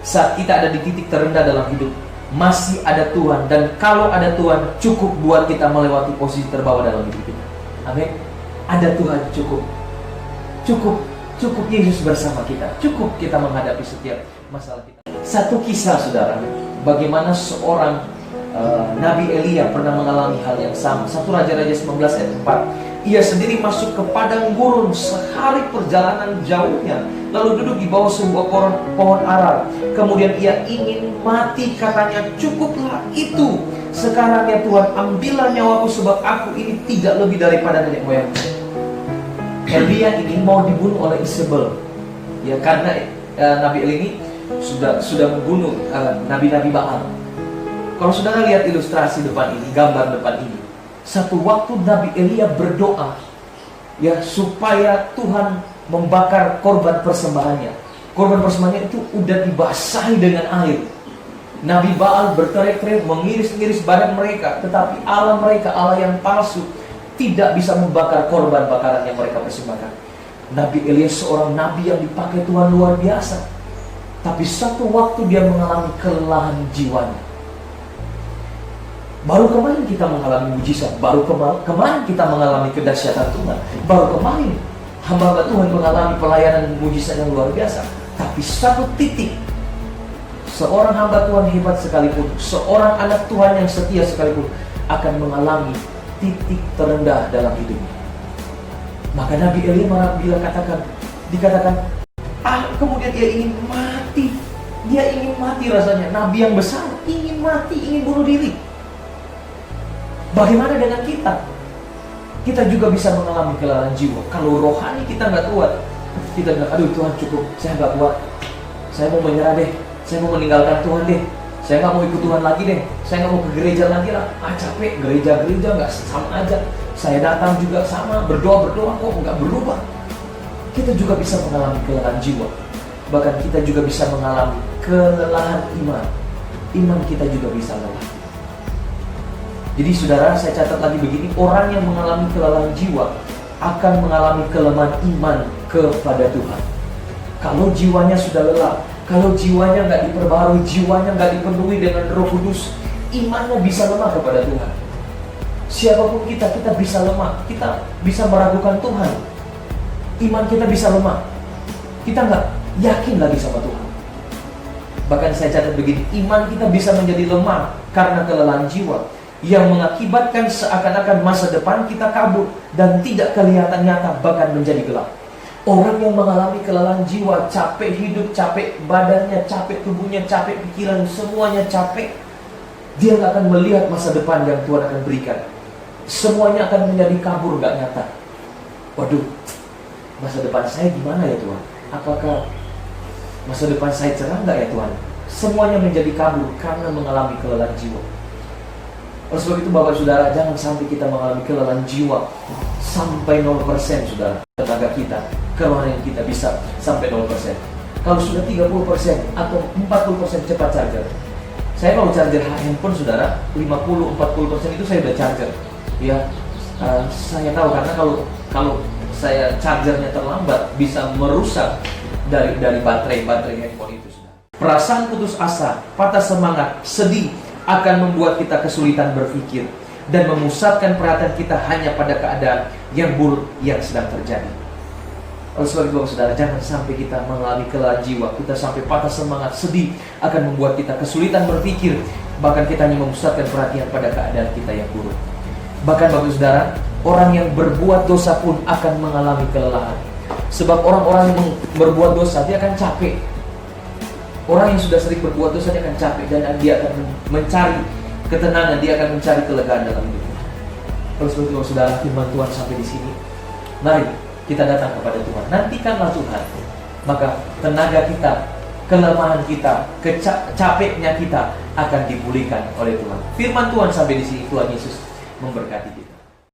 saat kita ada di titik terendah dalam hidup, masih ada Tuhan. Dan kalau ada Tuhan, cukup buat kita melewati posisi terbawah dalam hidup kita. Amin. Ada Tuhan cukup. Cukup Yesus bersama kita. Cukup kita menghadapi setiap masalah kita. Satu kisah, saudara, bagaimana seorang Nabi Elia pernah mengalami hal yang sama. 1 Raja-Raja 19 ayat 4. Ia sendiri masuk ke padang gurun sehari perjalanan jauhnya, lalu duduk di bawah sebuah pohon ara. Kemudian ia ingin mati, katanya, cukuplah itu. Sekarang ya Tuhan, ambillah nyawaku, sebab aku ini tidak lebih daripada nenek moyangku. Elia ini mau dibunuh oleh Isabel, ya, karena Nabi Elia ini sudah membunuh nabi-nabi Baal. Kalau saudara lihat ilustrasi depan ini, gambar depan ini, satu waktu Nabi Elia berdoa, ya, supaya Tuhan membakar korban persembahannya. Korban persembahannya itu udah dibasahi dengan air. Nabi Baal berteriak-teriak, mengiris-iris badan mereka, tetapi Allah mereka, Allah yang palsu, tidak bisa membakar korban bakaran yang mereka persembahkan. Nabi Elia seorang nabi yang dipakai Tuhan luar biasa, tapi satu waktu dia mengalami kelelahan jiwanya. Baru kemarin kita mengalami mujizat, baru kemarin kita mengalami kedahsyatan Tuhan, baru kemarin hamba Tuhan mengalami pelayanan mujizat yang luar biasa. Tapi satu titik, seorang hamba Tuhan hebat sekalipun, seorang anak Tuhan yang setia sekalipun, akan mengalami titik terendah dalam hidupnya. Maka Nabi Elia dikatakan, kemudian dia ingin mati. Dia ingin mati rasanya. Nabi yang besar ingin mati, ingin bunuh diri. Bagaimana dengan kita? Kita juga bisa mengalami kelelahan jiwa. Kalau rohani kita nggak kuat, kita bilang, aduh Tuhan cukup, saya nggak kuat, saya mau menyerah deh, saya mau meninggalkan Tuhan deh, saya nggak mau ikut Tuhan lagi deh, saya nggak mau ke gereja lagi lah, capek, gereja nggak sama aja, saya datang juga sama, berdoa kok nggak berubah. Kita juga bisa mengalami kelelahan jiwa. Bahkan kita juga bisa mengalami kelelahan iman. Iman kita juga bisa lelah. Jadi saudara, saya catat lagi begini, orang yang mengalami kelelahan jiwa akan mengalami kelemahan iman kepada Tuhan. Kalau jiwanya sudah lelah, kalau jiwanya nggak diperbarui, jiwanya nggak dipenuhi dengan Roh Kudus, imannya bisa lemah kepada Tuhan. Siapapun kita bisa lemah, kita bisa meragukan Tuhan. Iman kita bisa lemah, kita nggak yakin lagi sama Tuhan. Bahkan saya catat begini, iman kita bisa menjadi lemah karena kelelahan jiwa, yang mengakibatkan seakan-akan masa depan kita kabur dan tidak kelihatan nyata, bahkan menjadi gelap. Orang yang mengalami kelelahan jiwa, capek hidup, capek badannya, capek tubuhnya, capek pikiran, semuanya capek, dia nggak akan melihat masa depan yang Tuhan akan berikan. Semuanya akan menjadi kabur, nggak nyata. Waduh, masa depan saya gimana ya Tuhan? Apakah masa depan saya cerah nggak ya Tuhan? Semuanya menjadi kabur karena mengalami kelelahan jiwa. Oleh sebab itu Bapak Saudara, jangan sampai kita mengalami kelelahan jiwa sampai 0%, saudara. Tenaga kita, kerohanian kita bisa sampai 0%. Kalau sudah 30% atau 40% cepat charger. Saya kalau charger handphone saudara, 50-40% itu saya udah charger. Ya, saya tahu karena kalau saya chargernya terlambat bisa merusak dari baterai handphone itu, saudara. Perasaan putus asa, patah semangat, sedih akan membuat kita kesulitan berpikir dan memusatkan perhatian kita hanya pada keadaan yang buruk yang sedang terjadi. Oleh sebab itu Bapak Saudara, jangan sampai kita mengalami kelelahan jiwa, kita sampai patah semangat, sedih, akan membuat kita kesulitan berpikir, bahkan kita hanya memusatkan perhatian pada keadaan kita yang buruk. Bahkan Bapak Saudara, orang yang berbuat dosa pun akan mengalami kelelahan. Sebab orang-orang yang berbuat dosa, dia akan capek. Orang yang sudah sering berbuat dosa, dia akan capek dan dia akan mencari ketenangan, dia akan mencari kelegaan dalam hidupnya. Oleh sebab itu Saudara, firman Tuhan sampai di sini. Mari kita datang kepada Tuhan. Nantikanlah Tuhan. Maka tenaga kita, kelemahan kita, capeknya kita akan dipulihkan oleh Tuhan. Firman Tuhan sampai di sini. Tuhan Yesus memberkati kita.